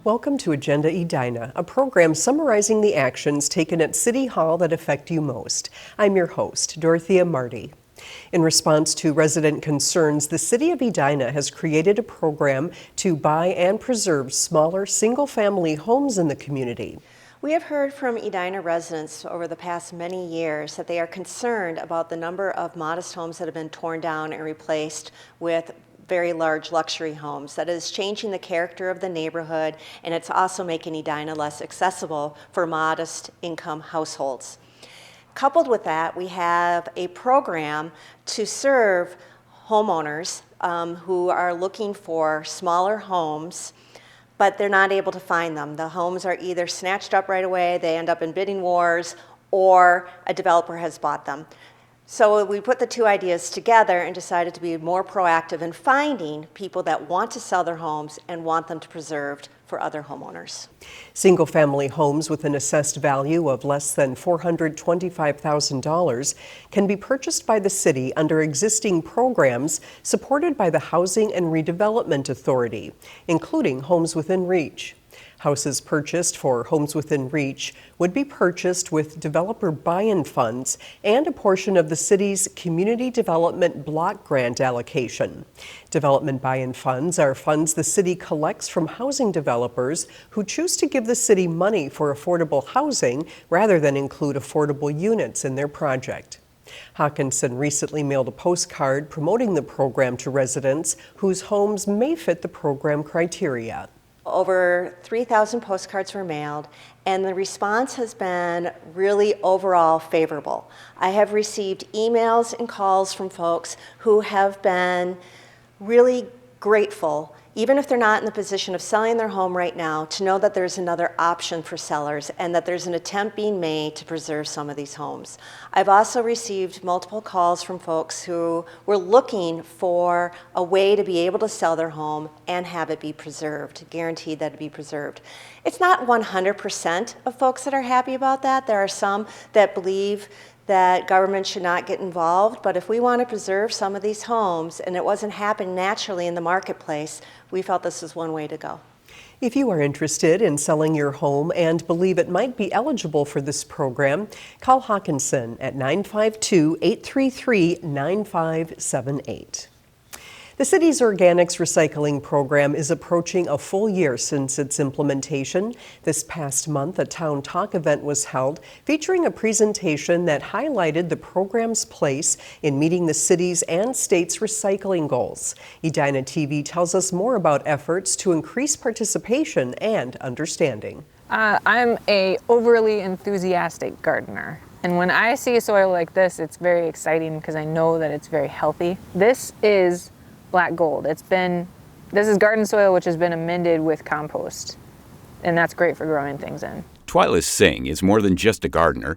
Welcome to Agenda Edina, a program summarizing the actions taken at City Hall that affect you most. I'm your host, Dorothea Marty. In response to resident concerns, the City of Edina has created a program to buy and preserve smaller single-family homes in the community. We have heard from Edina residents over the past many years that they are concerned about the number of modest homes that have been torn down and replaced with very large luxury homes. That is changing the character of the neighborhood, and it's also making Edina less accessible for modest income households. Coupled with that, we have a program to serve homeowners who are looking for smaller homes, but they're not able to find them. The homes are either snatched up right away, they end up in bidding wars, or a developer has bought them. So we put the two ideas together and decided to be more proactive in finding people that want to sell their homes and want them to preserved for other homeowners. Single-family homes with an assessed value of less than $425,000 can be purchased by the city under existing programs supported by the Housing and Redevelopment Authority, including Homes Within Reach. Houses purchased for Homes Within Reach would be purchased with developer buy-in funds and a portion of the city's Community Development Block Grant allocation. Development buy-in funds are funds the city collects from housing developers who choose to give the city money for affordable housing rather than include affordable units in their project. Hawkinson recently mailed a postcard promoting the program to residents whose homes may fit the program criteria. Over 3,000 postcards were mailed, and the response has been really overall favorable. I have received emails and calls from folks who have been really grateful, even if they're not in the position of selling their home right now, to know that there's another option for sellers and that there's an attempt being made to preserve some of these homes. I've also received multiple calls from folks who were looking for a way to be able to sell their home and have it be preserved, guaranteed that it be preserved. It's not 100% of folks that are happy about that. There are some that believe that government should not get involved, but if we want to preserve some of these homes and it wasn't happening naturally in the marketplace, we felt this was one way to go. If you are interested in selling your home and believe it might be eligible for this program, call Hawkinson at 952-833-9578. The city's organics recycling program is approaching a full year since its implementation. This past month, a town talk event was held featuring a presentation that highlighted the program's place in meeting the city's and state's recycling goals. Edina TV tells us more about efforts to increase participation and understanding. I'm a overly enthusiastic gardener. And when I see soil like this, it's very exciting because I know that it's very healthy. This is black gold. This is garden soil which has been amended with compost, and that's great for growing things in. Twyla Singh is more than just a gardener.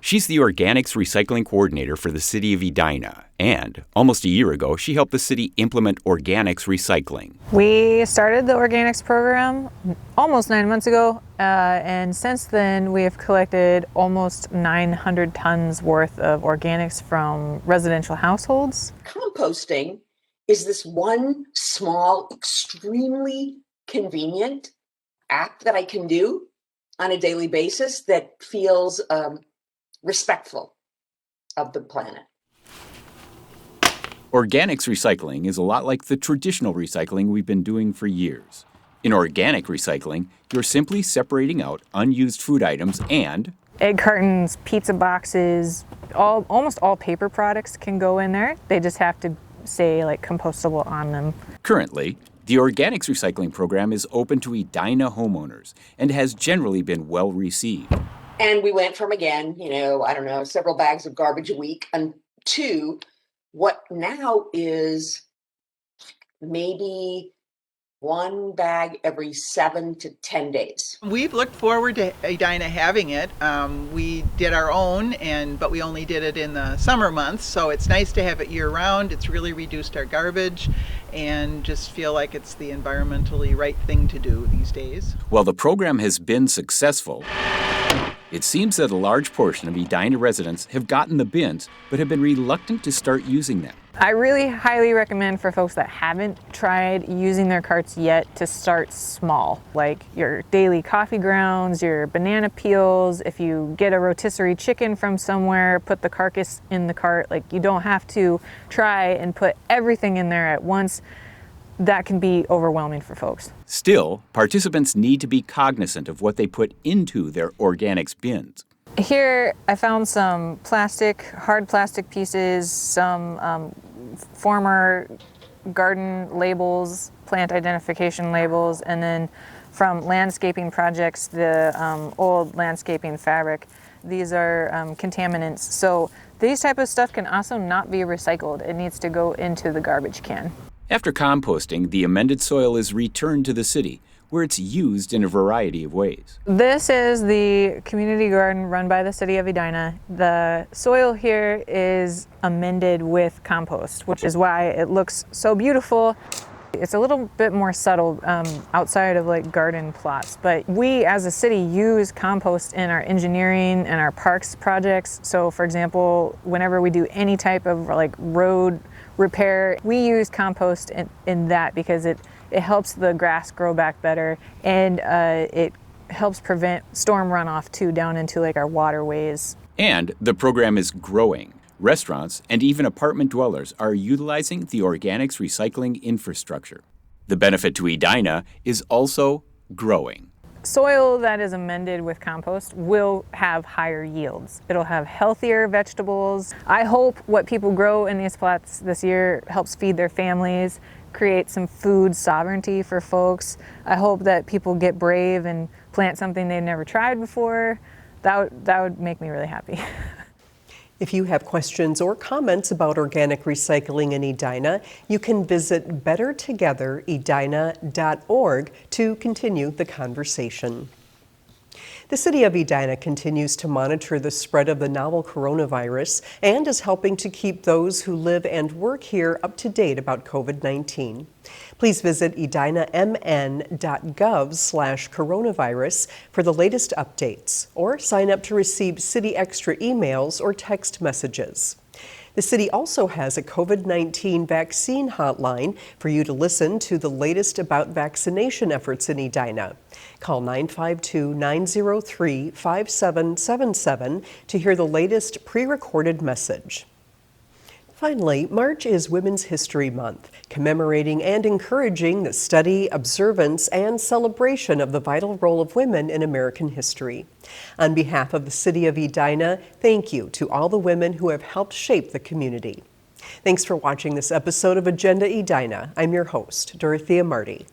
She's the organics recycling coordinator for the city of Edina, and almost a year ago, she helped the city implement organics recycling. We started the organics program almost 9 months ago, and since then we have collected almost 900 tons worth of organics from residential households. Composting is this one small, extremely convenient act that I can do on a daily basis that feels respectful of the planet. Organics recycling is a lot like the traditional recycling we've been doing for years. In organic recycling, you're simply separating out unused food items and egg cartons, pizza boxes, almost all paper products can go in there. They just have to say like compostable on them. Currently, the organics recycling program is open to Edina homeowners and has generally been well received. And we went from, again, several bags of garbage a week to what now is maybe one bag every 7 to 10 days. We've looked forward to Edina having it. We did our own, but we only did it in the summer months, so it's nice to have it year-round. It's really reduced our garbage and just feel like it's the environmentally right thing to do these days. While the program has been successful, it seems that a large portion of Edina residents have gotten the bins but have been reluctant to start using them. I really highly recommend for folks that haven't tried using their carts yet to start small, like your daily coffee grounds, your banana peels. If you get a rotisserie chicken from somewhere, put the carcass in the cart. Like, you don't have to try and put everything in there at once. That can be overwhelming for folks. Still, participants need to be cognizant of what they put into their organics bins. Here I found some hard plastic pieces, some former garden labels, plant identification labels, and then from landscaping projects, the old landscaping fabric. These are contaminants. So these type of stuff can also not be recycled. It needs to go into the garbage can. After composting, the amended soil is returned to the city, where it's used in a variety of ways. This is the community garden run by the city of Edina. The soil here is amended with compost, which is why it looks so beautiful. It's a little bit more subtle outside of like garden plots, but we as a city use compost in our engineering and our parks projects. So for example, whenever we do any type of like road repair, we use compost in that because it helps the grass grow back better, and it helps prevent storm runoff too down into like our waterways. And the program is growing. Restaurants and even apartment dwellers are utilizing the organics recycling infrastructure. The benefit to Edina is also growing. Soil that is amended with compost will have higher yields. It'll have healthier vegetables. I hope what people grow in these plots this year helps feed their families, create some food sovereignty for folks. I hope that people get brave and plant something they've never tried before. That would make me really happy. If you have questions or comments about organic recycling in Edina, you can visit bettertogetheredina.org to continue the conversation. The city of Edina continues to monitor the spread of the novel coronavirus and is helping to keep those who live and work here up to date about COVID-19. Please visit edinamn.gov/coronavirus for the latest updates, or sign up to receive City Extra emails or text messages. The city also has a COVID-19 vaccine hotline for you to listen to the latest about vaccination efforts in Edina. Call 952-903-5777 to hear the latest pre-recorded message. Finally, March is Women's History Month, commemorating and encouraging the study, observance, and celebration of the vital role of women in American history. On behalf of the City of Edina, thank you to all the women who have helped shape the community. Thanks for watching this episode of Agenda Edina. I'm your host, Dorothea Marty.